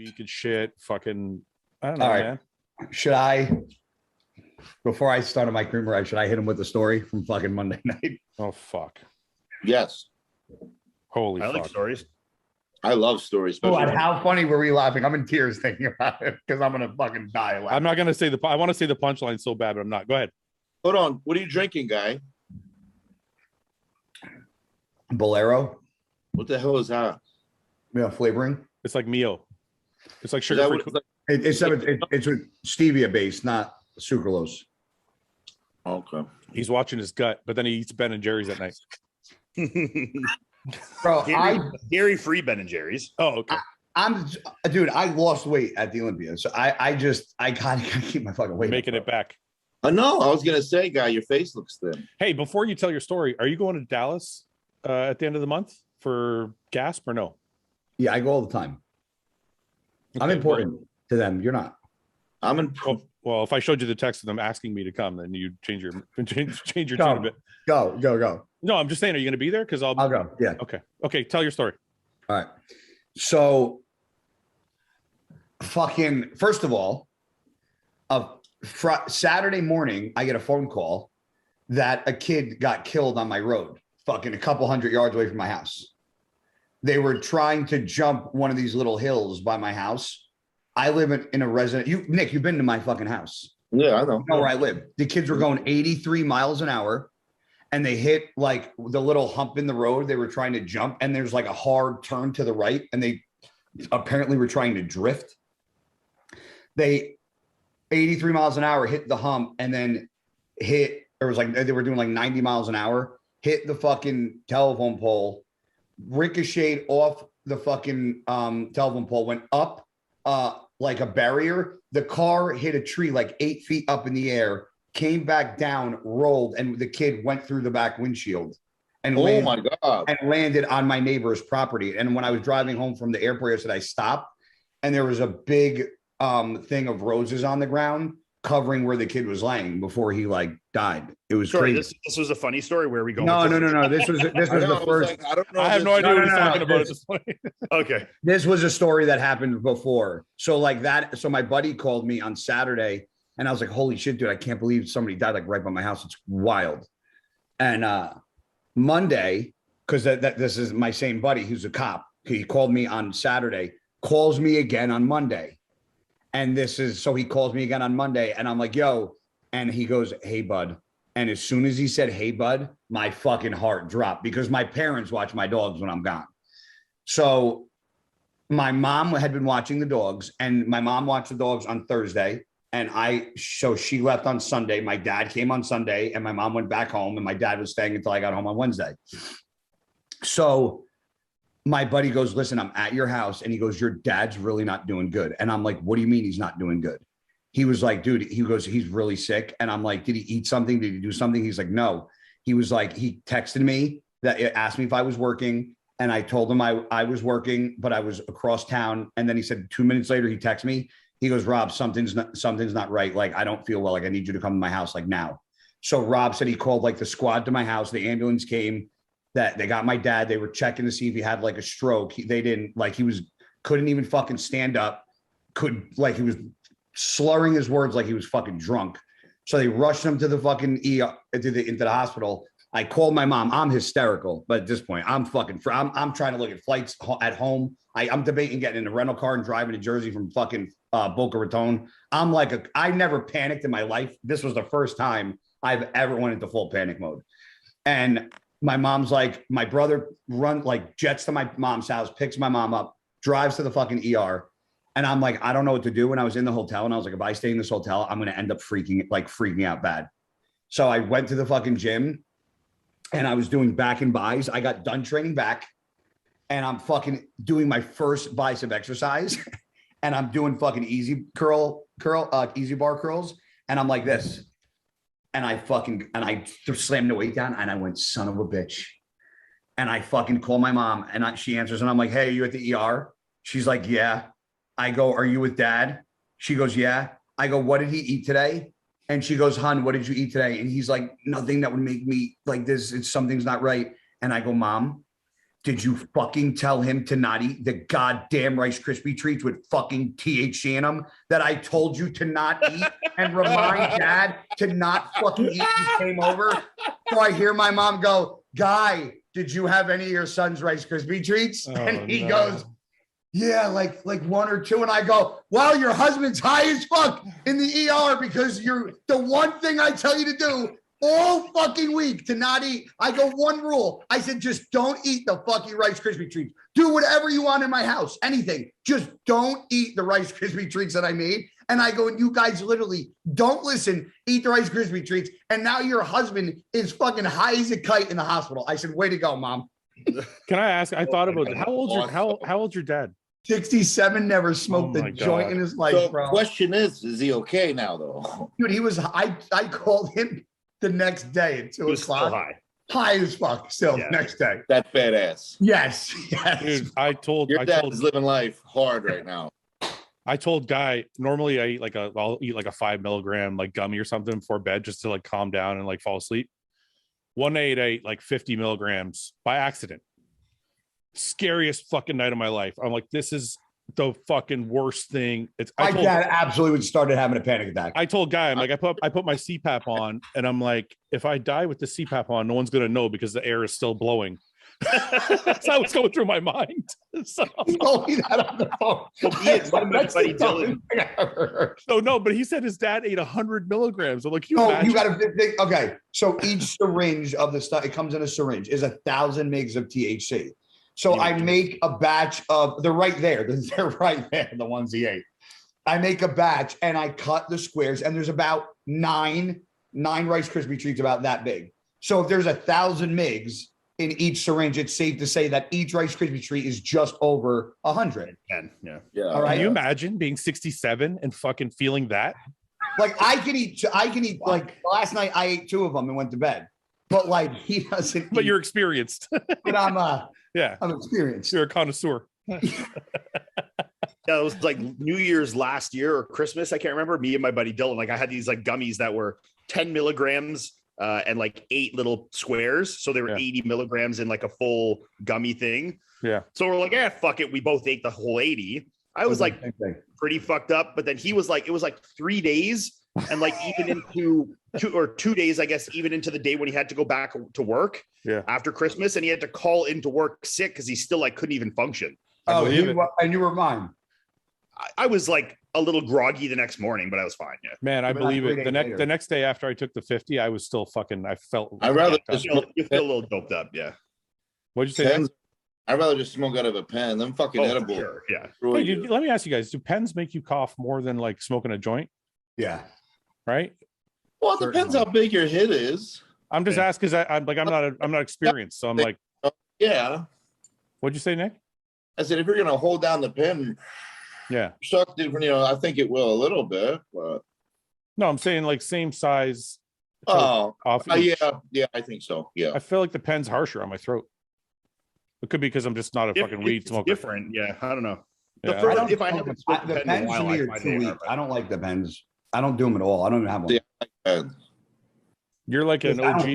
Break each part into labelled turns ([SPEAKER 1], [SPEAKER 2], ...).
[SPEAKER 1] week and shit. Fucking, I don't know,
[SPEAKER 2] All right.
[SPEAKER 1] man.
[SPEAKER 2] Should I, before I started my creamer ride, should I hit him with the story from fucking Monday night?
[SPEAKER 1] Oh, fuck.
[SPEAKER 3] Yes.
[SPEAKER 1] Holy
[SPEAKER 4] I
[SPEAKER 1] fuck.
[SPEAKER 4] like stories.
[SPEAKER 3] I love stories.
[SPEAKER 2] Oh,
[SPEAKER 3] Especially
[SPEAKER 2] and how funny were we laughing? I'm in tears thinking about it because I'm gonna fucking die laughing.
[SPEAKER 1] I'm not going to say I want to say the punchline so bad, but I'm not. Go ahead.
[SPEAKER 3] Hold on. What are you drinking, Guy?
[SPEAKER 2] Bolero,
[SPEAKER 3] What the hell is that?
[SPEAKER 2] flavoring.
[SPEAKER 1] It's like Mio. It's like
[SPEAKER 3] Is
[SPEAKER 1] sugar
[SPEAKER 3] that
[SPEAKER 1] free.
[SPEAKER 3] what-
[SPEAKER 2] It's with stevia based, not sucralose.
[SPEAKER 3] Okay.
[SPEAKER 1] He's watching his gut, but then he eats Ben and Jerry's at night.
[SPEAKER 2] Bro,
[SPEAKER 4] Dairy free Ben and Jerry's.
[SPEAKER 1] Oh, okay.
[SPEAKER 2] dude, I lost weight at the Olympia, so I gotta keep my fucking weight.
[SPEAKER 1] Making it back.
[SPEAKER 3] No, I was gonna say, Guy, your face looks thin.
[SPEAKER 1] Hey, before you tell your story, are you going to Dallas at the end of the month for Gasp or no?
[SPEAKER 2] Yeah, I go all the time. I'm
[SPEAKER 1] Okay,
[SPEAKER 2] important to them. You're not.
[SPEAKER 3] I'm in.
[SPEAKER 1] Well, if I showed you the text of them asking me to come, then you change your tune a bit.
[SPEAKER 2] Go.
[SPEAKER 1] No, I'm just saying, are you going to be there? Because I'll
[SPEAKER 2] go. Yeah.
[SPEAKER 1] Okay. Tell your story.
[SPEAKER 2] All right. So, fucking, first of all, Saturday morning, I get a phone call that a kid got killed on my road, fucking a couple 100 yards away from my house. They were trying to jump one of these little hills by my house. I live in a resident. Nick, you've been to my fucking house.
[SPEAKER 3] Yeah, I know.
[SPEAKER 2] You know where I live. The kids were going 83 miles an hour. And they hit like the little hump in the road. They were trying to jump, and there's like a hard turn to the right, and they apparently were trying to drift. They 83 miles an hour hit the hump, and then they were doing like 90 miles an hour, hit the fucking telephone pole, ricocheted off the fucking telephone pole, went up like a barrier. The car hit a tree like 8 feet up in the air, came back down, rolled, and the kid went through the back windshield and landed on my neighbor's property. And when I was driving home from the airport yesterday, I stopped, and there was a big thing of roses on the ground covering where the kid was laying before he like died. It was crazy.
[SPEAKER 4] This was a funny story. Where are we going?
[SPEAKER 2] No. This was the first.
[SPEAKER 3] I don't know.
[SPEAKER 1] I have no idea what he's talking about at
[SPEAKER 2] this-
[SPEAKER 1] this point.
[SPEAKER 4] Okay.
[SPEAKER 2] This was a story that happened before. So like that. So my buddy called me on Saturday, and I was like, holy shit, dude, I can't believe somebody died like right by my house. It's wild. And Monday, because this is my same buddy who's a cop. He called me on Saturday, calls me again on Monday. And so he calls me again on Monday, and I'm like, yo, and he goes, hey, bud. And as soon as he said, hey, bud, my fucking heart dropped because my parents watch my dogs when I'm gone. So my mom had been watching the dogs, and my mom watched the dogs on Thursday. And so she left on Sunday. My dad came on Sunday, and my mom went back home, and my dad was staying until I got home on Wednesday. So my buddy goes, listen, I'm at your house. And he goes, your dad's really not doing good. And I'm like, what do you mean he's not doing good? He was like, dude, he goes, he's really sick. And I'm like, did he eat something? Did he do something? He's like, no. He was like, he texted me asked me if I was working. And I told him I was working, but I was across town. And then he said 2 minutes later, he texted me. He goes, Rob, something's not right. Like, I don't feel well. Like, I need you to come to my house like now. So Rob said he called like the squad to my house. The ambulance came. That they got my dad. They were checking to see if he had like a stroke. They didn't. Like, couldn't even fucking stand up. He was slurring his words like he was fucking drunk. So they rushed him to the fucking ER, into the hospital. I called my mom. I'm hysterical, but at this point, I'm trying to look at flights at home. I'm debating getting in a rental car and driving to Jersey from fucking Boca Raton. I'm like I never panicked in my life. This was the first time I've ever went into full panic mode. And my mom's like, my brother jets to my mom's house, picks my mom up, drives to the fucking ER. And I'm like, I don't know what to do. When I was in the hotel, and I was like, if I stay in this hotel, I'm going to end up freaking out bad. So I went to the fucking gym, and I was doing back and buys. I got done training back, and I'm fucking doing my first bicep exercise, and I'm doing fucking easy bar curls. And I'm like this. And I slammed the weight down, and I went, son of a bitch. And I fucking call my mom, and she answers, and I'm like, hey, are you at the ER? She's like, yeah. I go, are you with dad? She goes, yeah. I go, what did he eat today? And she goes, hun, what did you eat today? And he's like, nothing that would make me like this. Something's not right. And I go, mom, did you fucking tell him to not eat the goddamn Rice Krispie treats with fucking THC in them that I told you to not eat and remind dad to not fucking eat? You came over. So I hear my mom go, Guy, did you have any of your son's Rice Krispie treats? And he goes, yeah, like one or two. And I go, wow, your husband's high as fuck in the ER because you're the one thing I tell you to do all fucking week to not eat. I go, one rule. I said, just don't eat the fucking Rice Krispie treats. Do whatever you want in my house, anything. Just don't eat the Rice Krispie treats that I made. And I go, and you guys literally don't listen, eat the Rice Krispie treats. And now your husband is fucking high as a kite in the hospital. I said, way to go, mom.
[SPEAKER 1] Can I ask? I thought about how old's your dad?
[SPEAKER 2] 67, never smoked a joint in his life,
[SPEAKER 3] So
[SPEAKER 2] bro.
[SPEAKER 3] question is he okay now though?
[SPEAKER 2] Dude, he was, I called him the next day at 2
[SPEAKER 4] He was still
[SPEAKER 2] o'clock. High as fuck still the next day.
[SPEAKER 3] That's badass.
[SPEAKER 2] Yes.
[SPEAKER 1] Dude, I told
[SPEAKER 3] Your dad is living life hard right now.
[SPEAKER 1] I told Guy, normally I'll eat like a 5 milligram like gummy or something before bed just to like calm down and like fall asleep. One night I ate like 50 milligrams by accident. Scariest fucking night of my life. I'm like, this is the fucking worst thing.
[SPEAKER 2] My dad absolutely started having a panic attack.
[SPEAKER 1] I told Guy, I'm like, I put my CPAP on, and I'm like, if I die with the CPAP on, no one's gonna know because the air is still blowing. That's how it's going through my mind. So,
[SPEAKER 2] He told me that on the phone.
[SPEAKER 4] That's the dumbest
[SPEAKER 1] no, but he said his dad ate 100 milligrams. I'm like, you
[SPEAKER 2] Oh, you got to think. Okay, so each syringe of the stuff, it comes in a syringe, is 1,000 mgs of THC. So I make a batch of, they're right there. They're right there, the ones he ate. I make a batch and I cut the squares, and there's about nine Rice Krispie treats about that big. So if there's 1,000 mgs in each syringe, it's safe to say that each Rice Krispie treat is just over 100.
[SPEAKER 4] Yeah.
[SPEAKER 2] All right.
[SPEAKER 1] Can you imagine being 67 and fucking feeling that?
[SPEAKER 2] Like I can eat like last night I ate 2 of them and went to bed. But like he doesn't.
[SPEAKER 1] But you're experienced.
[SPEAKER 2] But I'm
[SPEAKER 1] I'm
[SPEAKER 2] experienced.
[SPEAKER 1] You're a connoisseur.
[SPEAKER 4] Yeah, it was like New Year's last year or Christmas. I can't remember. Me and my buddy Dylan, like I had these like gummies that were 10 milligrams and like 8 little squares. So they were 80 milligrams in like a full gummy thing.
[SPEAKER 1] Yeah.
[SPEAKER 4] So we're like, yeah, fuck it. We both ate the whole 80. I was like pretty fucked up. But then he was like, it was like 3 days. And like even into 2 days, I guess, even into the day when he had to go back to work after Christmas, and he had to call into work sick because he still like couldn't even function.
[SPEAKER 2] Oh, and you were mine.
[SPEAKER 4] I was like a little groggy the next morning, but I was fine. Yeah,
[SPEAKER 1] man, I believe it. The next day after I took the 50, I was still fucking. I felt.
[SPEAKER 3] I'd rather
[SPEAKER 4] you feel a little doped up. Yeah.
[SPEAKER 1] What'd you say?
[SPEAKER 3] I'd rather just smoke out of a pen. Them fucking edible.
[SPEAKER 4] Sure. Yeah.
[SPEAKER 1] Hey, let me ask you guys: do pens make you cough more than like smoking a joint?
[SPEAKER 2] Yeah.
[SPEAKER 1] Right.
[SPEAKER 3] Well, it depends how big your hit is.
[SPEAKER 1] I'm just asking because I'm not experienced, so I'm like,
[SPEAKER 3] yeah.
[SPEAKER 1] What'd you say, Nick?
[SPEAKER 3] I said if you're gonna hold down the pen, suck different. I think it will a little bit, but
[SPEAKER 1] no, I'm saying like same size.
[SPEAKER 3] Yeah, I think so. Yeah,
[SPEAKER 1] I feel like the pen's harsher on my throat. It could be because I'm just not a fucking weed smoker.
[SPEAKER 4] Different, yeah. I don't know.
[SPEAKER 2] The pens to me are too weak. I don't like the pens. I don't do them at all. I don't even have one.
[SPEAKER 1] You're like an OG.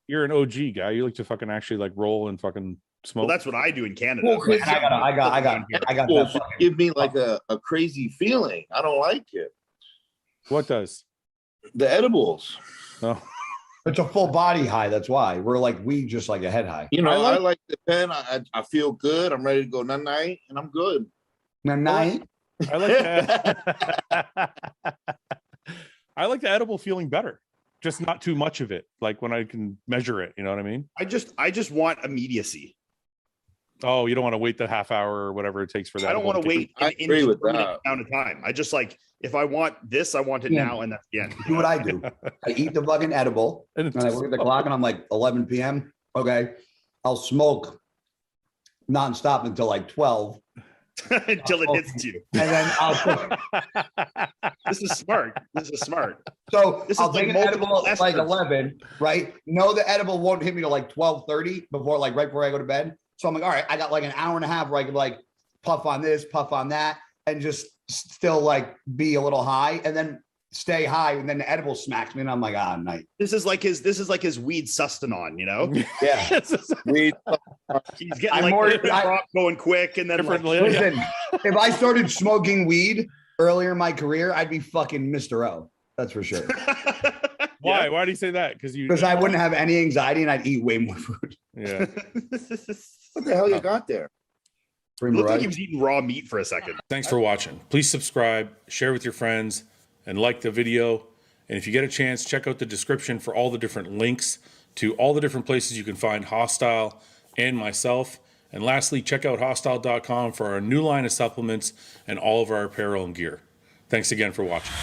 [SPEAKER 1] You're an OG guy. You like to fucking actually like roll and fucking smoke.
[SPEAKER 4] Well, that's what I do in Canada.
[SPEAKER 2] Well, I got that.
[SPEAKER 3] Give me like a crazy feeling. I don't like it.
[SPEAKER 1] What does?
[SPEAKER 3] The edibles.
[SPEAKER 1] Oh.
[SPEAKER 2] It's a full body high. That's why we're like weed, just like a head high.
[SPEAKER 3] I like the pen. I feel good. I'm ready to go night, and I'm good.
[SPEAKER 2] Night.
[SPEAKER 1] I like that. I like the edible feeling better. Just not too much of it. Like when I can measure it, you know what I mean?
[SPEAKER 4] I just want immediacy.
[SPEAKER 1] Oh, you don't want to wait the half hour or whatever it takes for that.
[SPEAKER 4] I don't want to wait
[SPEAKER 3] I agree with that
[SPEAKER 4] amount of time. I just like if I want this, I want it now, and that's the end.
[SPEAKER 2] Do what I do. I eat the fucking edible, and I look at the clock, and I'm like 11 p.m. Okay, I'll smoke nonstop until like 12.
[SPEAKER 4] Until it hits you.
[SPEAKER 2] And then I'll
[SPEAKER 4] This is smart.
[SPEAKER 2] So
[SPEAKER 4] this
[SPEAKER 2] I'll
[SPEAKER 4] is
[SPEAKER 2] take an edible at like 11, right? No, the edible won't hit me till like 12:30 right before I go to bed. So I'm like, all right, I got like an hour and a half where I could like puff on this, puff on that, and just still like be a little high. And then stay high, and then the edible smacks me, and I'm like, night.
[SPEAKER 4] This is like his weed sustanon, you know?
[SPEAKER 2] Yeah.
[SPEAKER 3] Weed.
[SPEAKER 4] He's getting going quick, and then
[SPEAKER 2] listen, if I started smoking weed earlier in my career, I'd be fucking Mr. O. That's for sure.
[SPEAKER 1] Why? Why do you say that?
[SPEAKER 2] Because I wouldn't have any anxiety and I'd eat way more food.
[SPEAKER 1] Yeah.
[SPEAKER 3] What the hell you got there?
[SPEAKER 4] It looked like he was eating raw meat for a second.
[SPEAKER 1] Thanks for watching. Please subscribe, share with your friends, and like the video. And if you get a chance, check out the description for all the different links to all the different places you can find Hostile and myself. And lastly, check out hostile.com for our new line of supplements and all of our apparel and gear. Thanks again for watching.